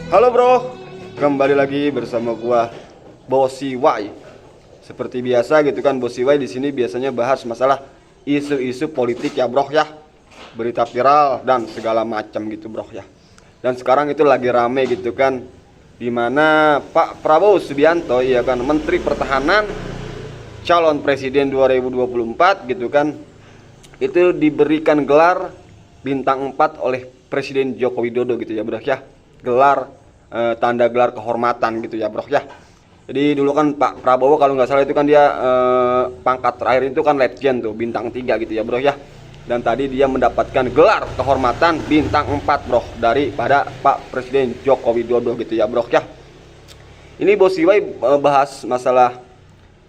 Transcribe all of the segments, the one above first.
Halo bro, kembali lagi bersama gua Bosi Y. Seperti biasa gitu kan, Bosi Y di sini biasanya bahas masalah isu-isu politik ya bro ya, berita viral dan segala macam gitu bro ya. Dan sekarang itu lagi rame gitu kan, dimana Pak Prabowo Subianto ya kan, Menteri Pertahanan, calon Presiden 2024 gitu kan, itu diberikan gelar bintang 4 oleh Presiden Joko Widodo gitu ya bro ya, gelar tanda gelar kehormatan gitu ya bro ya. Jadi dulu kan Pak Prabowo kalau nggak salah itu kan dia pangkat terakhir itu kan Letjen tuh, bintang 3 gitu ya bro ya. Dan tadi dia mendapatkan gelar kehormatan bintang 4 bro daripada Pak Presiden Joko Widodo gitu ya bro ya. Ini Bosi Y bahas masalah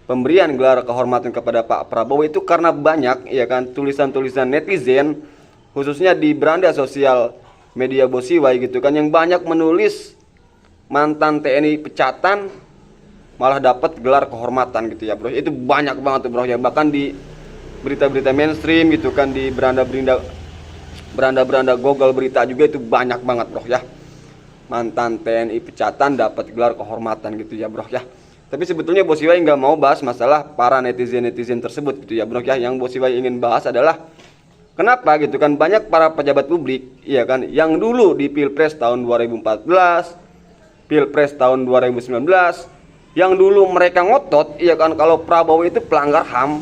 pemberian gelar kehormatan kepada Pak Prabowo itu karena banyak ya kan tulisan-tulisan netizen, khususnya di beranda sosial media Bosi Y gitu kan, yang banyak menulis mantan TNI pecatan malah dapat gelar kehormatan gitu ya bro. Itu banyak banget tuh bro ya, bahkan di berita-berita mainstream gitu kan, di beranda Google berita juga itu banyak banget bro ya, mantan TNI pecatan dapat gelar kehormatan gitu ya bro ya. Tapi sebetulnya Bosi Y nggak mau bahas masalah para netizen tersebut gitu ya bro ya. Yang Bosi Y ingin bahas adalah kenapa gitu kan banyak para pejabat publik ya kan, yang dulu di Pilpres tahun 2014, Pilpres tahun 2019, yang dulu mereka ngotot iya kan kalau Prabowo itu pelanggar HAM,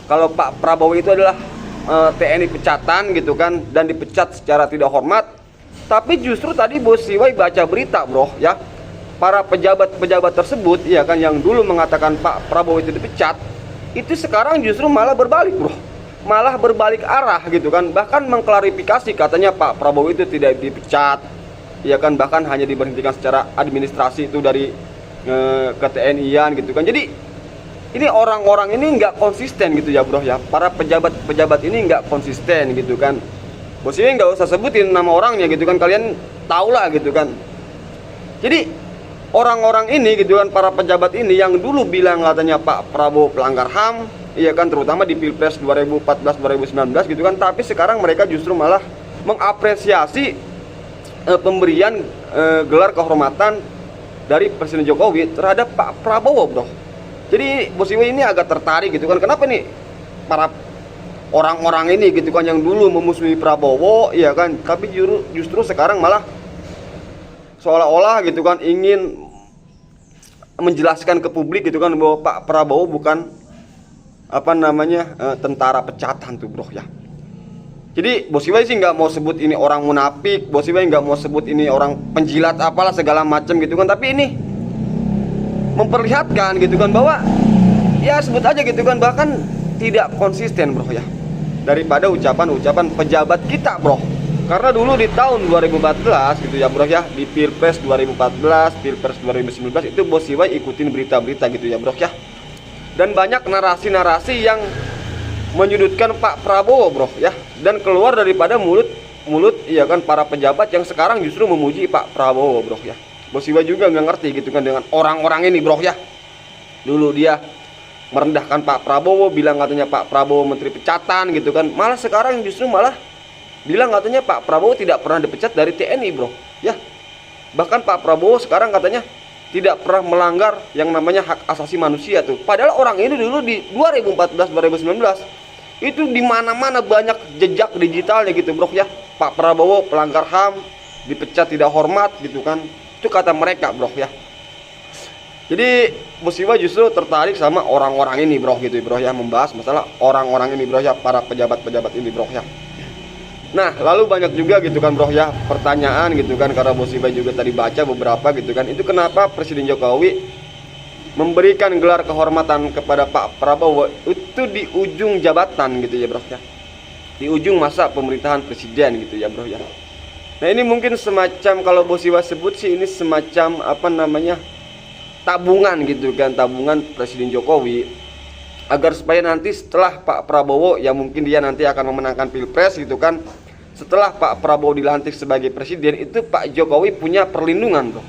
kalau Pak Prabowo itu adalah TNI pecatan gitu kan, dan dipecat secara tidak hormat. Tapi justru tadi Bosi Y baca berita bro ya, para pejabat-pejabat tersebut iya kan, yang dulu mengatakan Pak Prabowo itu dipecat, itu sekarang justru malah berbalik bro, malah berbalik arah gitu kan, bahkan mengklarifikasi katanya Pak Prabowo itu tidak dipecat ya kan, bahkan hanya diberhentikan secara administrasi itu dari ke TNI-an gitu kan. Jadi ini orang-orang ini nggak konsisten gitu ya bro ya, para pejabat-pejabat ini nggak konsisten gitu kan. Bos ini nggak usah sebutin nama orangnya gitu kan, kalian tau lah gitu kan. Jadi orang-orang ini gitu kan, para pejabat ini yang dulu bilang katanya Pak Prabowo pelanggar HAM iya kan, terutama di Pilpres 2014-2019 gitu kan, tapi sekarang mereka justru malah mengapresiasi pemberian gelar kehormatan dari Presiden Jokowi terhadap Pak Prabowo bro. Jadi Bosi Y ini agak tertarik gitu kan, kenapa nih para orang-orang ini gitu kan, yang dulu memusuhi Prabowo ya kan, tapi justru sekarang malah seolah-olah gitu kan ingin menjelaskan ke publik gitu kan bahwa Pak Prabowo bukan tentara pecatan tuh bro ya. Jadi Bosi Y sih nggak mau sebut ini orang munafik, Bosi Y nggak mau sebut ini orang penjilat apalah segala macam gitu kan, tapi ini memperlihatkan gitu kan bahwa ya sebut aja gitu kan, bahkan tidak konsisten bro ya daripada ucapan-ucapan pejabat kita bro. Karena dulu di tahun 2014 gitu ya bro ya, di Pilpres 2014, Pilpres 2019 itu Bosi Y ikutin berita-berita gitu ya bro ya, dan banyak narasi-narasi yang menyudutkan Pak Prabowo bro ya, dan keluar daripada mulut iya kan para pejabat yang sekarang justru memuji Pak Prabowo bro ya. Bosi Y juga nggak ngerti gitu kan dengan orang-orang ini bro ya. Dulu dia merendahkan Pak Prabowo, bilang katanya Pak Prabowo menteri pecatan gitu kan, malah sekarang justru malah bilang katanya Pak Prabowo tidak pernah dipecat dari TNI bro ya. Bahkan Pak Prabowo sekarang katanya tidak pernah melanggar yang namanya hak asasi manusia tuh. Padahal orang ini dulu di 2014-2019 itu di mana-mana banyak jejak digitalnya gitu bro ya. Pak Prabowo pelanggar HAM, dipecat tidak hormat gitu kan. Itu kata mereka bro ya. Jadi Bosi Y justru tertarik sama orang-orang ini bro gitu bro ya, membahas masalah orang-orang ini bro ya, para pejabat-pejabat ini bro ya. Nah lalu banyak juga gitu kan bro ya pertanyaan gitu kan, karena Bosi Y juga tadi baca beberapa gitu kan, itu kenapa Presiden Jokowi memberikan gelar kehormatan kepada Pak Prabowo itu di ujung jabatan gitu ya bro ya, di ujung masa pemerintahan presiden gitu ya bro ya. Nah ini mungkin semacam, kalau Bosi Y sebut sih ini semacam tabungan gitu kan, tabungan Presiden Jokowi agar supaya nanti setelah Pak Prabowo yang mungkin dia nanti akan memenangkan Pilpres gitu kan, setelah Pak Prabowo dilantik sebagai presiden itu Pak Jokowi punya perlindungan bro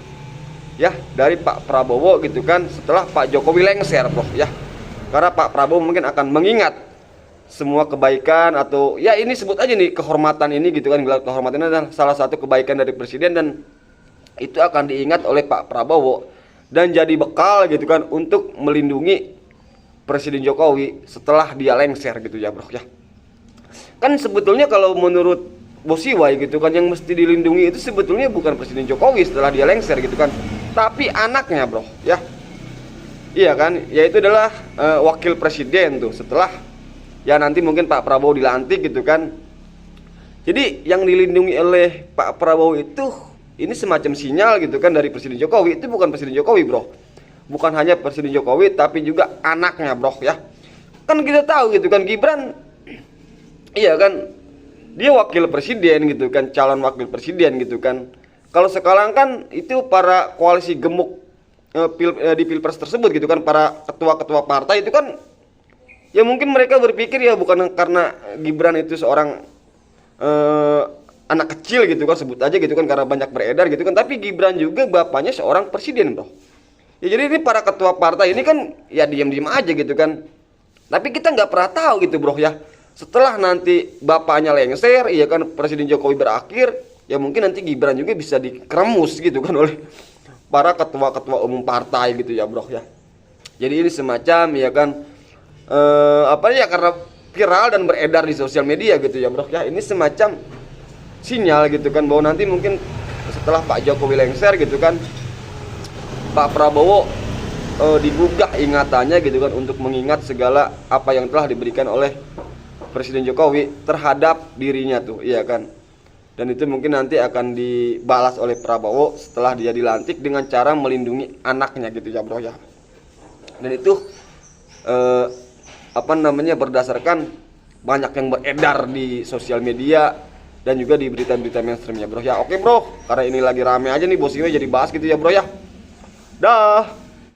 ya dari Pak Prabowo gitu kan, setelah Pak Jokowi lengser bro ya. Karena Pak Prabowo mungkin akan mengingat semua kebaikan, atau ya ini sebut aja nih kehormatan ini gitu kan, gelar kehormatan ini adalah salah satu kebaikan dari presiden, dan itu akan diingat oleh Pak Prabowo dan jadi bekal gitu kan untuk melindungi Presiden Jokowi setelah dia lengser gitu ya bro ya. Kan sebetulnya kalau menurut Bosiwai gitu kan yang mesti dilindungi itu sebetulnya bukan Presiden Jokowi setelah dia lengser gitu kan, tapi anaknya bro ya. Iya kan, yaitu adalah wakil presiden tuh setelah ya nanti mungkin Pak Prabowo dilantik gitu kan. Jadi yang dilindungi oleh Pak Prabowo itu ini semacam sinyal gitu kan dari Presiden Jokowi, itu bukan Presiden Jokowi bro, bukan hanya Presiden Jokowi tapi juga anaknya bro ya. Kan kita tahu gitu kan Gibran, iya kan, dia wakil presiden gitu kan, calon wakil presiden gitu kan. Kalau sekarang kan itu para koalisi gemuk di pilpres tersebut gitu kan, para ketua-ketua partai itu kan ya mungkin mereka berpikir ya bukan karena Gibran itu seorang anak kecil gitu kan, sebut aja gitu kan karena banyak beredar gitu kan, tapi Gibran juga bapaknya seorang presiden bro ya. Jadi ini para ketua partai ini kan ya diam-diam aja gitu kan, tapi kita nggak pernah tahu gitu bro ya, setelah nanti bapaknya lengser iya kan, Presiden Jokowi berakhir ya mungkin nanti Gibran juga bisa dikeremus gitu kan oleh para ketua-ketua umum partai gitu ya bro ya. Jadi ini semacam ya kan apa ya, karena viral dan beredar di sosial media gitu ya bro ya, ini semacam sinyal gitu kan bahwa nanti mungkin setelah Pak Jokowi lengser gitu kan, Pak Prabowo digugah ingatannya gitu kan untuk mengingat segala apa yang telah diberikan oleh Presiden Jokowi terhadap dirinya tuh, iya kan. Dan itu mungkin nanti akan dibalas oleh Prabowo setelah dia dilantik dengan cara melindungi anaknya gitu ya bro ya. Dan itu apa namanya, berdasarkan banyak yang beredar di sosial media dan juga di berita-berita mainstream ya bro ya. Oke bro, karena ini lagi rame aja nih Bosiwai jadi bahas gitu ya bro ya. Dah.